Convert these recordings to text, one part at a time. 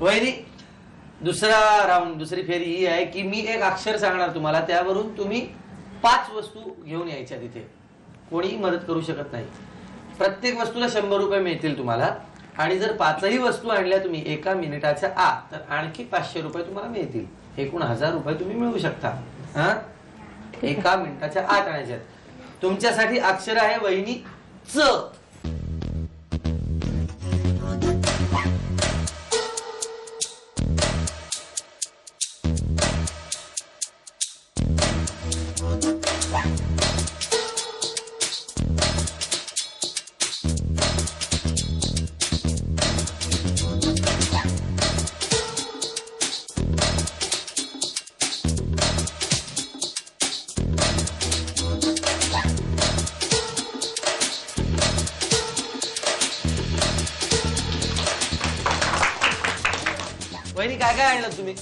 वहिनी दुसरा राऊंड, दुसरी फेरी ही आहे की मी एक अक्षर सांगणार तुम्हाला, त्यावरून तुम्ही 5 वस्तू घेऊन यायच्या तिथे. कोणीही मदत करू शकत नाही. प्रत्येक वस्तूला 100 रुपये मिळतील तुम्हाला. आणि जर 5ही वस्तू आणल्या तुम्ही एका मिनिटाच्या आत तर आणखी 500 रुपये तुम्हाला मिळतील. एकूण 1000 रुपये तुम्ही मिळवू शकता. हा, एका मिनिटाच्या आत आणायच्यात. तुमच्यासाठी अक्षर आहे वहिनी च. वहिनी काय काय आणलं तुम्ही?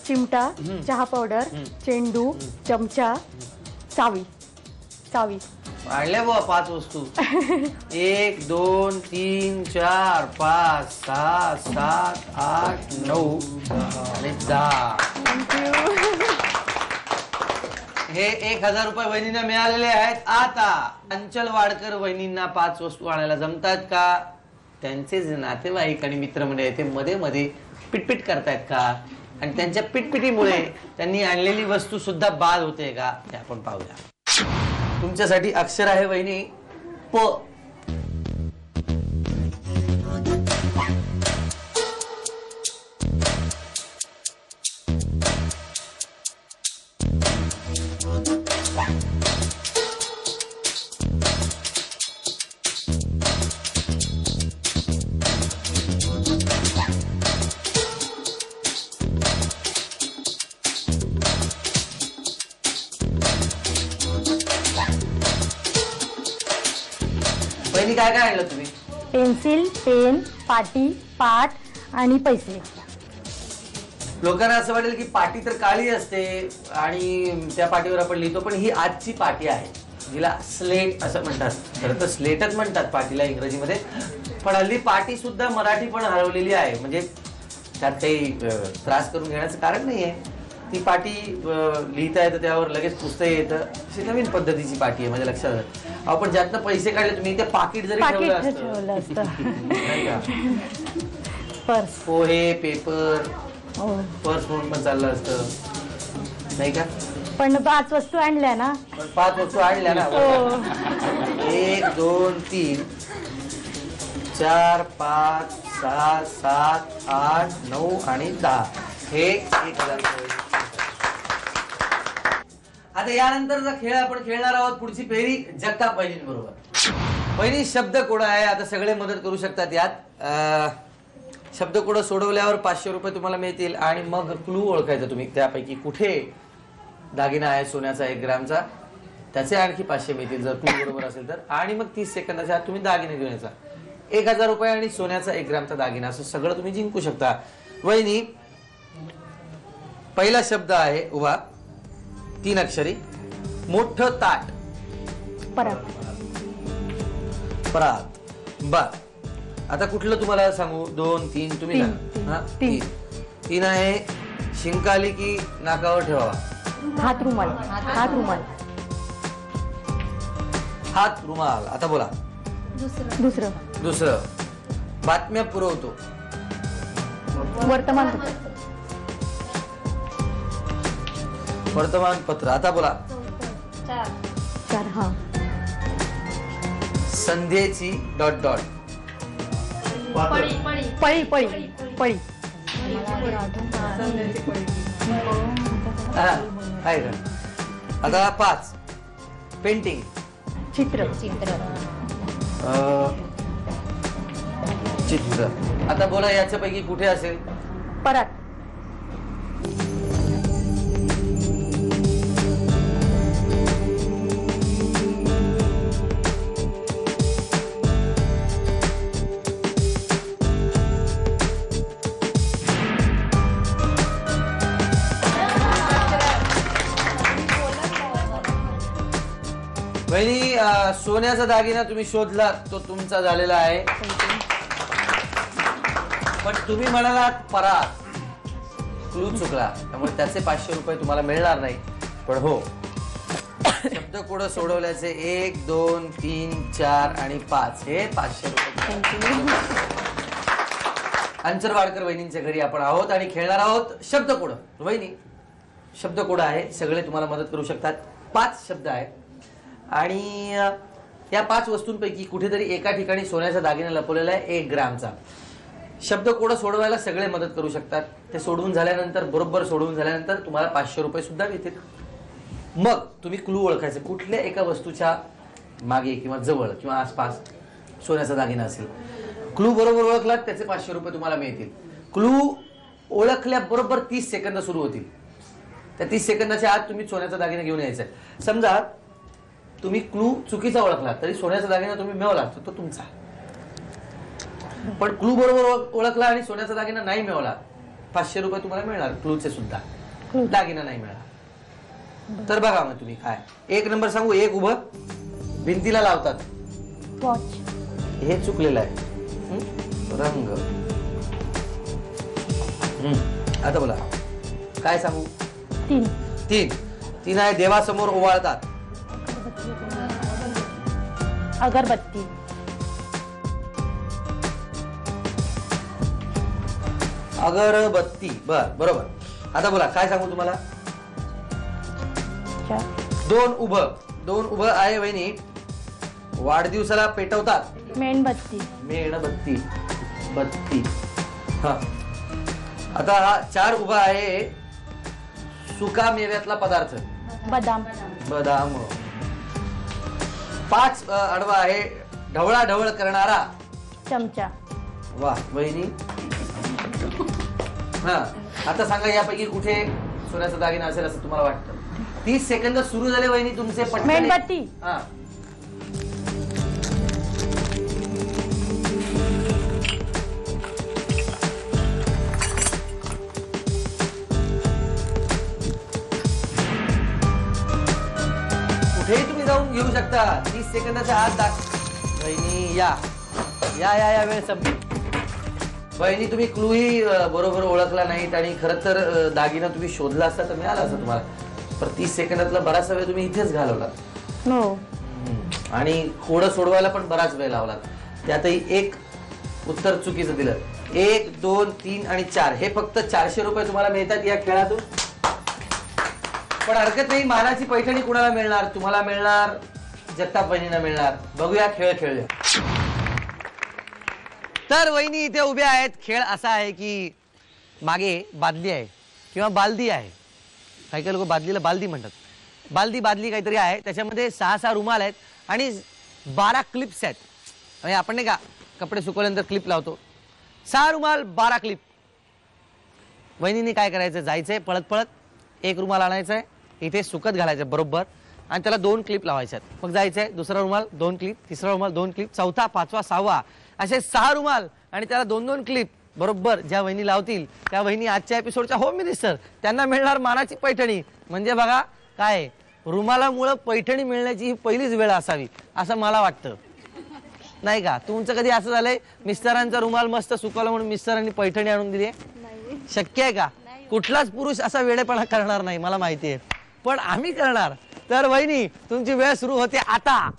चिमटा, चहा पावडर, चेंडू, चमचा, चावी. चावी आणल्या बुवा 5 वस्तू. 1 2 3 4 5 6 7 8 9 आणि 10. हे 1000 रुपये वहिनींना मिळालेले आहेत. आता अंचल वाडकर वहिनींना 5 वस्तू आणायला जमतात का? त्यांचे जे नातेवाईक आणि मित्रमंडळी ते मध्ये मध्ये पिटपिट करतायत का? आणि त्यांच्या पिटपिटीमुळे त्यांनी आणलेली वस्तू सुद्धा बाद होते का? ते आपण पाहूया. तुमच्यासाठी अक्षर आहे वहिनी प. वहिनी काय काय आणलं तुम्ही? पेन्सिल, पेन, पाटी, पाट आणि पैसे. लोकांना असं वाटेल की पाटी तर काळी असते आणि त्या पाटीवर आपण लिहितो, पण ही आजची पाटी आहे. जिला स्लेट असं म्हणतात. खरं तर स्लेटच म्हणतात पाटीला इंग्रजीमध्ये, पण हल्ली पाटी सुद्धा मराठी पण हरवलेली आहे. म्हणजे त्यात काही त्रास करून घेण्याचं कारण नाहीये. ती पाटी लिहिता येतं, त्यावर लगेच पुस्तक येतं. अशी नवीन पद्धतीची पाटी आहे माझ्या लक्षात. आपण ज्यातनं पैसे काढले तुम्ही ते पाकिट जरी ठेवलं असतं, पर्स, पोहे, पेपर, पर्स म्हणून पण चाललं असतं नाही का? पण 5 वस्तू आणल्या ना. 5 वस्तू आणल्या ना. 1 2 3 4 5 6 7 8 9 आणि 10. हे 1000 रुपये. आता यानंतरचा खेळ आपण खेळणार आहोत. पुढची फेरी जगताप बहिणींबरोबर. पहिली शब्दकोड आहे. आता सगळे मदत करू शकतात यात. शब्दकोड सोडवल्यावर 500 रुपये तुम्हाला मिळतील. आणि मग क्लू ओळखायचा तुम्ही, त्यापैकी कुठे दागिना आहे सोन्याचा 1 ग्रॅमचा, त्याचे आणखी 500 मिळतील जर क्लू बरोबर असेल तर. आणि मग 30 सेकंदाच्या आत तुम्ही दागिने घेऊन यायचा. 1000 रुपये आणि सोन्याचा 1 ग्रॅमचा दागिना, असं सगळं तुम्ही जिंकू शकता. वहिनी पहिला शब्द आहे उभा, 3 अक्षरी. मोठं ताट. परात. परात. बर, आता कुठलं तुम्हाला सांगू? 2 3 तुम्ही सांगा. 3 आहे. शिंक आली की नाकावर ठेवावा. हात रुमाल. हात रुमाल. हात रुमाल. आता बोला. दुसरं बातम्या पुरवतो. वर्तमानपत्र. वर्तमानपत्र. आता बोला. 4. हा. संध्येची ... पळी. पळी. पळी. आहे का? आता 5. पेंटिंग. चित्र. चित्र. आता बोला याच्यापैकी कुठे असेल? परात. वहिनी सोन्याचा दागिना तुम्ही शोधला, तो तुमचा झालेला आहे. पण तुम्ही म्हणालात परात, क्लू चुकला, त्यामुळे त्याचे 500 रुपये तुम्हाला मिळणार नाही. पण हो, शब्द कोड सोडवल्याचे 1, 2, 3, 4 आणि 5 हे 500 रुपये. अंचरवाडकर वहिनींच्या घरी आपण आहोत आणि खेळणार आहोत शब्द कोड. वहिनी, शब्द कोड आहे, सगळे तुम्हाला मदत करू शकतात. 5 शब्द आहेत आणि या 5 वस्तूंपैकी कुठेतरी एका ठिकाणी सोन्याचा दागिना लपवलेला आहे 1 ग्रामचा. शब्द कोड सोडवायला सगळे मदत करू शकतात. ते सोडवून झाल्यानंतर, बरोबर सोडवून झाल्यानंतर तुम्हाला 500 रुपये सुद्धा मिळतील. मग तुम्ही क्लू ओळखायचे, कुठल्या एका वस्तूच्या मागे किंवा जवळ किंवा आसपास सोन्याचा दागिना असेल. क्लू बरोबर ओळखलात त्याचे 500 रुपये तुम्हाला मिळतील. क्लू ओळखल्याबरोबर 30 सेकंद सुरू होतील. त्या 30 सेकंदाच्या आत तुम्ही सोन्याचा दागिना घेऊन यायचा. समजा तुम्ही क्लू चुकीचा ओळखला तरी सोन्याचा दागिना तुम्ही मिळवला तर तो तुमचा. पण क्लू बरोबर ओळखला आणि सोन्याचा दागिना नाही मिळवला, 500 रुपये तुम्हाला मिळणार क्लूचे सुद्धा, दागिना नाही मिळाला. तर बघा मग तुम्ही काय. 1 नंबर सांगू. 1 उभं, भिंतीला लावतात. वॉच. हे चुकलेलं आहे. रंग. आता बोला काय सांगू. 3 आहे, देवासमोर ओवाळतात. अगरबत्ती. अगरबत्ती. बरोबर. आता बोला काय सांगू तुम्हाला. 2 उभं आहे वहिनी, वाढदिवसाला पेटवतात. मेणबत्ती. मेणबत्ती. बत्ती. हा. आता हा 4 उभा आहे, सुका मेव्यातला पदार्थ. बदाम. 5 आडवा आहे, ढवळाढवळ करणारा. चमचा. वा वहिनी. हा. आता सांगा यापैकी कुठे सोन्याचा दागिना असेल असं तुम्हाला वाटतं. 30 सेकंद सुरू झाले वहिनी तुमचे. पटकन. मेणबत्ती. हा. कुठेही तुम्ही जाऊन घेऊ शकता. 30 सेकंदाच्या आत वहिनी या या या या वेळ संपली. वहिनी तुम्ही क्लूही बरोबर ओळखला नाहीत आणि खरं तर दागिना तुम्ही शोधला असता तर मिळाला असता तुम्हाला. पण 30 सेकंदातला बराचसा वेळ तुम्ही इथेच घालवला. हो. आणि कोड सोडवायला पण बराच वेळ लावला. त्यातही 1 उत्तर चुकीचं दिलं. 1, 2, 3 आणि 4 हे फक्त 400 रुपये तुम्हाला मिळतात या खेळातून. पण हरकत नाही, मानाची पैठणी कुणाला मिळणार. तुम्हाला मिळणार, जगताप वहिनींना मिळणार. बघूया खेळ खेळूया. तर वहिनी इथे उभ्या आहेत. खेळ असा आहे की मागे बादली आहे किंवा बालदी आहे. काही काही लोक बादलीला बालदी म्हणतात. बादली काहीतरी आहे. त्याच्यामध्ये 6 रुमाल आहेत आणि 12 क्लिप्स आहेत. आणि आपण नाही का कपडे सुकवल्यानंतर क्लिप लावतो. 6 रुमाल, 12 क्लिप. वहिनीने काय करायचं, जायचंय पळत पळत, 1 रुमाल आणायचा आहे, इथे सुकत घालायचं बरोबर आणि त्याला 2 क्लिप लावायच्या. मग जायचंय, दुसरा रुमाल 2 क्लिप, तिसरा रुमाल 2 क्लिप, चौथा, 5वा, 6वा असे 6 रुमाल आणि त्याला 2-2 क्लिप बरोबर ज्या वहिनी लावतील त्या वहिनी आजच्या एपिसोडच्या होम मिनिस्टर. त्यांना मिळणार मानाची पैठणी. म्हणजे बघा काय, रुमालामुळे पैठणी मिळण्याची ही पहिलीच वेळ असावी असं मला वाटतं, नाही का. तुमचं कधी असं झालंय मिस्टरांचा रुमाल मस्त सुकवला म्हणून मिस्टरांनी पैठणी आणून दिली आहे? शक्य आहे का? कुठलाच पुरुष असा वेडेपणा करणार नाही, मला माहिती आहे. पण आम्ही करणार. तर वहिनी तुमची वेळ सुरू होते आता.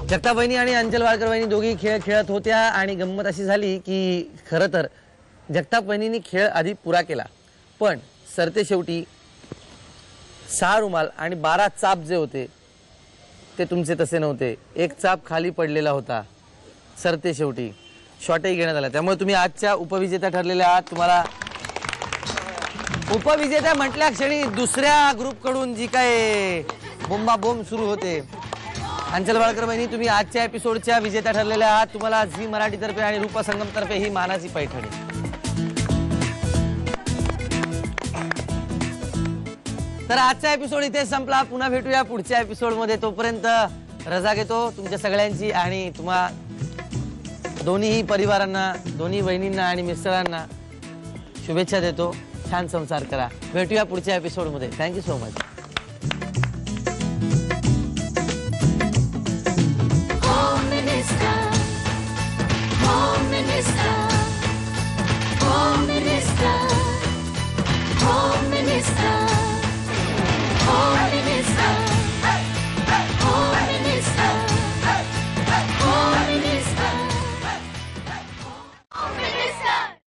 जगताप वहिनी आणि अंचल वाडकर वहिनी दोघी खेळ खेळत होत्या आणि गंमत अशी झाली की खरं तर जगताप वहिनींनी खेळ आधी पुरा केला, पण सरते शेवटी 6 रुमाल आणि 12 चाप जे होते ते तुमचे तसे नव्हते. 1 चाप खाली पडलेला होता. सरते शेवटी शॉटही घेण्यात आला. त्यामुळे तुम्ही आजच्या उपविजेत्या ठरलेल्या आहात. तुम्हाला उपविजेत्या म्हटल्या क्षणी दुसऱ्या ग्रुपकडून जी काय बोंबाबोंब सुरू होते अंचल वाळकर बहिणी, तुम्ही आजच्या एपिसोडच्या विजेत्या ठरलेल्या आहात. तुम्हाला झी मराठीतर्फे आणि रूपा संगमतर्फे ही मानाची पैठणी. तर आजचा एपिसोड इथे संपला. पुन्हा भेटूया पुढच्या एपिसोडमध्ये. तोपर्यंत रजा घेतो तुमच्या सगळ्यांची आणि तुम्हा दोन्ही परिवारांना, दोन्ही बहिणींना आणि मिस्टरांना शुभेच्छा देतो. छान संसार करा. भेटूया पुढच्या एपिसोडमध्ये. Thank you so much. Home Minister, Home Minister, Home Minister.